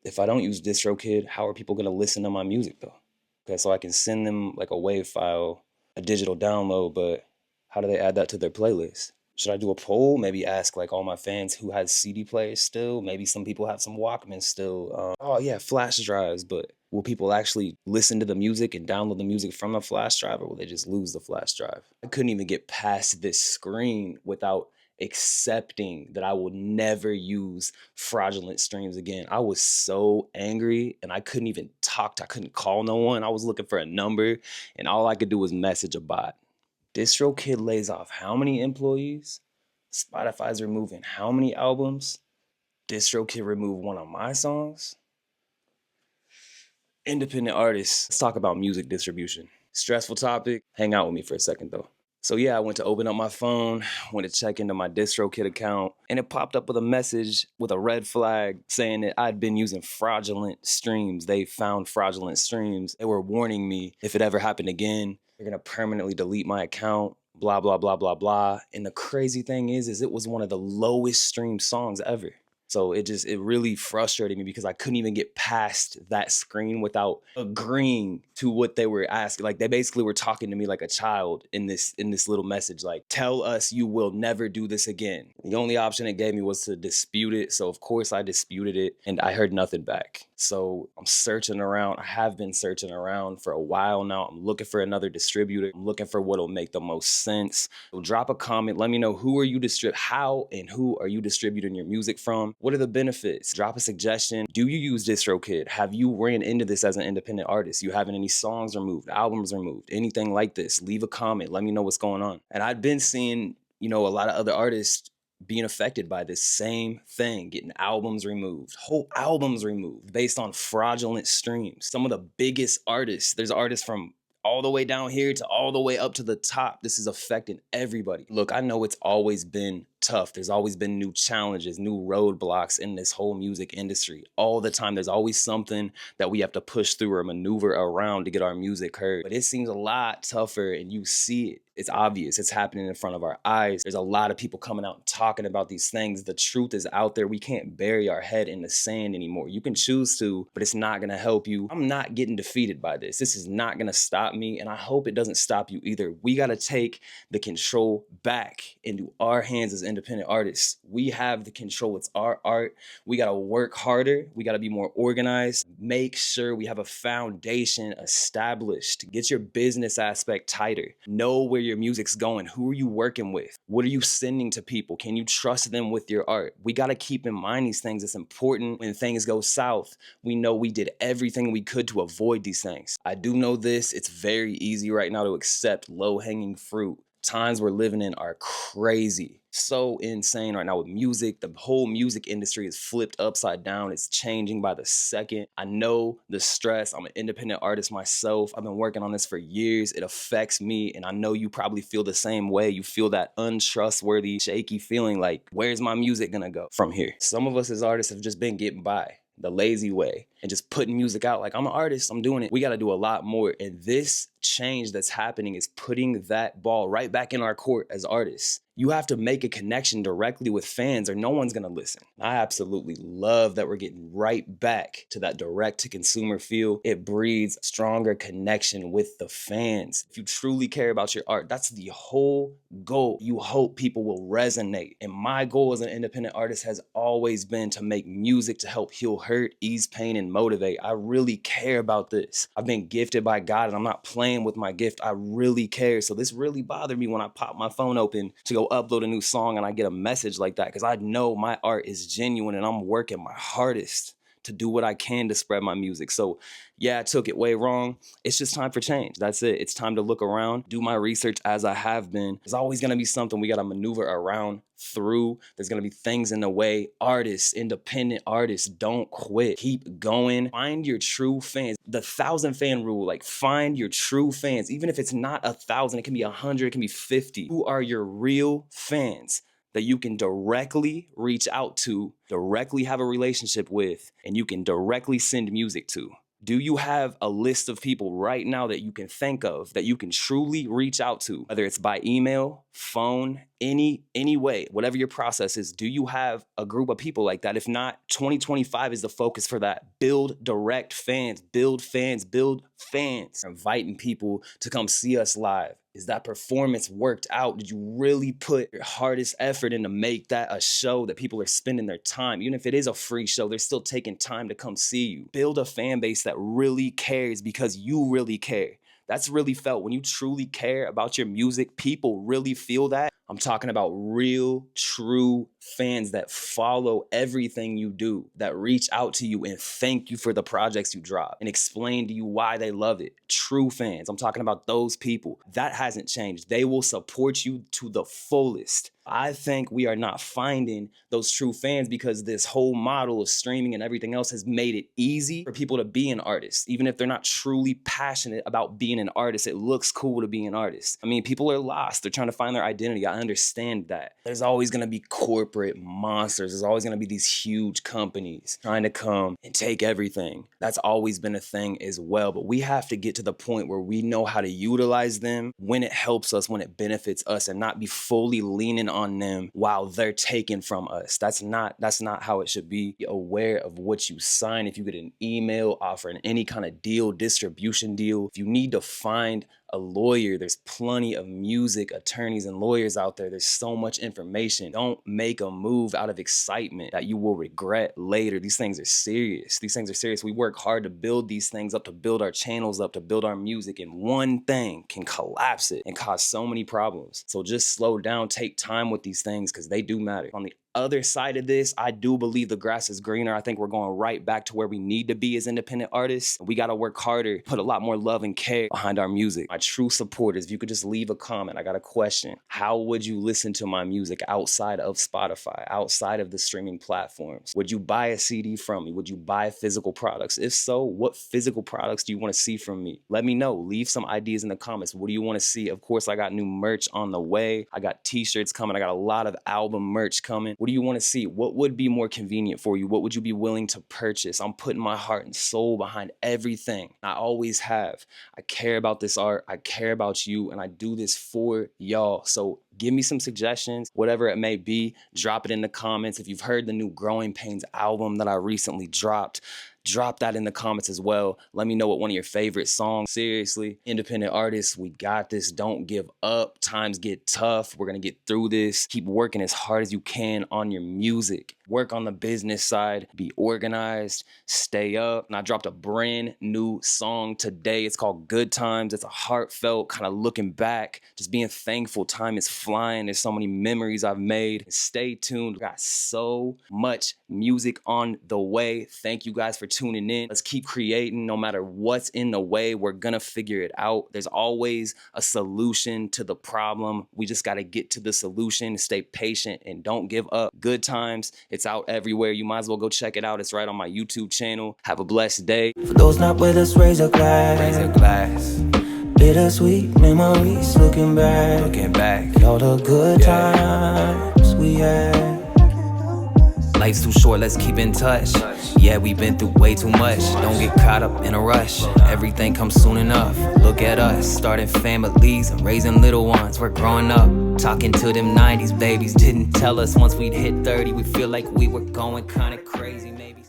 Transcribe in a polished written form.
If I don't use DistroKid, how are people gonna listen to my music though? Okay, so I can send them like a WAV file, a digital download, but how do they add that to their playlist? Should I do a poll? Maybe ask like all my fans who has CD players still. Maybe some people have some Walkmans still. Oh yeah, flash drives, but will people actually listen to the music and download the music from a flash drive, or will they just lose the flash drive? I couldn't even get past this screen without accepting that I will never use fraudulent streams again. I was so angry and I couldn't even talk. I couldn't call no one. I was looking for a number and all I could do was message a bot. DistroKid lays off how many employees? Spotify's removing how many albums? DistroKid removed one of my songs? Independent artists. Let's talk about music distribution. Stressful topic. Hang out with me for a second though. So yeah, I went to open up my phone, went to check into my DistroKid account, and it popped up with a message with a red flag saying that I'd been using fraudulent streams. They found fraudulent streams. They were warning me if it ever happened again, they're gonna permanently delete my account, blah, blah, blah, blah, blah. And the crazy thing is it was one of the lowest streamed songs ever. So it really frustrated me because I couldn't even get past that screen without agreeing to what they were asking. Like they basically were talking to me like a child in this little message, like, tell us you will never do this again. The only option it gave me was to dispute it. So of course I disputed it and I heard nothing back. So I'm searching around. I have been searching around for a while now. I'm looking for another distributor. I'm looking for what'll make the most sense. So drop a comment. Let me know how and who are you distributing your music from? What are the benefits? Drop a suggestion. Do you use DistroKid? Have you ran into this as an independent artist? You having any songs removed, albums removed, anything like this? Leave a comment. Let me know what's going on. And I've been seeing, a lot of other artists being affected by this same thing, getting albums removed, whole albums removed based on fraudulent streams. Some of the biggest artists, there's artists from all the way down here to all the way up to the top. This is affecting everybody. Look, I know it's always been tough. There's always been new challenges, new roadblocks in this whole music industry. All the time, there's always something that we have to push through or maneuver around to get our music heard. But it seems a lot tougher and you see it. It's obvious. It's happening in front of our eyes. There's a lot of people coming out and talking about these things. The truth is out there. We can't bury our head in the sand anymore. You can choose to, but it's not going to help you. I'm not getting defeated by this. This is not going to stop me, and I hope it doesn't stop you either. We got to take the control back into our hands as independent artists. We have the control. It's our art. We got to work harder. We got to be more organized. Make sure we have a foundation established. Get your business aspect tighter. Know where your music's going. Who are you working with? What are you sending to people? Can you trust them with your art? We got to keep in mind these things. It's important when things go south. We know we did everything we could to avoid these things. I do know this. It's very easy right now to accept low-hanging fruit. Times we're living in are crazy. So insane right now with music. The whole music industry is flipped upside down. It's changing by the second. I know the stress. I'm an independent artist myself. I've been working on this for years. It affects me, and I know you probably feel the same way. You feel that untrustworthy, shaky feeling like, where's my music gonna go from here? Some of us as artists have just been getting by the lazy way and just putting music out like, I'm an artist, I'm doing it. We got to do a lot more. And this change that's happening is putting that ball right back in our court as artists. You have to make a connection directly with fans or no one's going to listen. I absolutely love that we're getting right back to that direct to consumer feel. It breeds stronger connection with the fans. If you truly care about your art, that's the whole goal. You hope people will resonate. And my goal as an independent artist has always been to make music to help heal hurt, ease pain, and motivate. I really care about this. I've been gifted by God and I'm not playing with my gift. I really care. So this really bothered me when I popped my phone open to go upload a new song and I get a message like that, because I know my art is genuine and I'm working my hardest to do what I can to spread my music. So yeah, I took it way wrong. It's just time for change. That's it. It's time to look around, do my research as I have been. There's always going to be something we got to maneuver around through. There's going to be things in the way. Artists, independent artists, don't quit. Keep going. Find your true fans. The 1,000 fan rule, like find your true fans. Even if it's not 1,000, it can be 100, it can be 50. Who are your real fans that you can directly reach out to, directly have a relationship with, and you can directly send music to? Do you have a list of people right now that you can think of that you can truly reach out to, whether it's by email, phone, any way, whatever your process is? Do you have a group of people like that? If not, 2025 is the focus for that. Build direct fans, build fans, build fans. Inviting people to come see us live. Is that performance worked out? Did you really put your hardest effort in to make that a show that people are spending their time? Even if it is a free show, they're still taking time to come see you. Build a fan base that really cares because you really care. That's really felt. When you truly care about your music, people really feel that. I'm talking about real, true fans that follow everything you do, that reach out to you and thank you for the projects you drop and explain to you why they love it. True fans. I'm talking about those people. That hasn't changed. They will support you to the fullest. I think we are not finding those true fans because this whole model of streaming and everything else has made it easy for people to be an artist. Even if they're not truly passionate about being an artist, it looks cool to be an artist. I mean, people are lost. They're trying to find their identity. I understand that. There's always going to be corporate monsters. There's always going to be these huge companies trying to come and take everything. That's always been a thing as well. But we have to get to the point where we know how to utilize them when it helps us, when it benefits us, and not be fully leaning on them while they're taken from us. That's not how it should be. Be aware of what you sign. If you get an email offering any kind of deal, distribution deal, if you need to find a lawyer, there's plenty of music attorneys and lawyers out there. There's so much information. Don't make a move out of excitement that you will regret later. These things are serious. These things are serious. We work hard to build these things up, to build our channels up, to build our music, and one thing can collapse it and cause so many problems. So just slow down, take time with these things because they do matter. On the other side of this, I do believe the grass is greener. I think we're going right back to where we need to be as independent artists. We got to work harder, put a lot more love and care behind our music. My true supporters, if you could just leave a comment, I got a question. How would you listen to my music outside of Spotify, outside of the streaming platforms? Would you buy a CD from me? Would you buy physical products? If so, what physical products do you want to see from me? Let me know. Leave some ideas in the comments. What do you want to see? Of course, I got new merch on the way. I got t-shirts coming. I got a lot of album merch coming. What do you want to see? What would be more convenient for you? What would you be willing to purchase? I'm putting my heart and soul behind everything. I always have. I care about this art. I care about you, and I do this for y'all. So give me some suggestions, whatever it may be. Drop it in the comments. If you've heard the new Growing Pains album that I recently dropped, drop that in the comments as well. Let me know what one of your favorite songs. Seriously, independent artists, we got this. Don't give up. Times get tough. We're going to get through this. Keep working as hard as you can on your music. Work on the business side. Be organized. Stay up. And I dropped a brand new song today. It's called Good Times. It's a heartfelt kind of looking back, just being thankful. Time is flying. There's so many memories I've made. Stay tuned. We got so much music on the way. Thank you guys for tuning in. Let's keep creating. No matter what's in the way, we're gonna figure it out. There's always a solution to the problem. We just gotta get to the solution, stay patient, and don't give up. Good Times, it's out everywhere. You might as well go check it out. It's right on my YouTube channel. Have a blessed day. For those not with us, raise a glass. Raise a glass. Bittersweet memories, looking back. Looking back. All the good times we had. Life's too short, let's keep in touch. Yeah, we've been through way too much. Don't get caught up in a rush. Everything comes soon enough. Look at us, starting families and raising little ones. We're growing up, talking to them 90s babies. Didn't tell us once we'd hit 30, we feel like we were going kinda crazy maybe.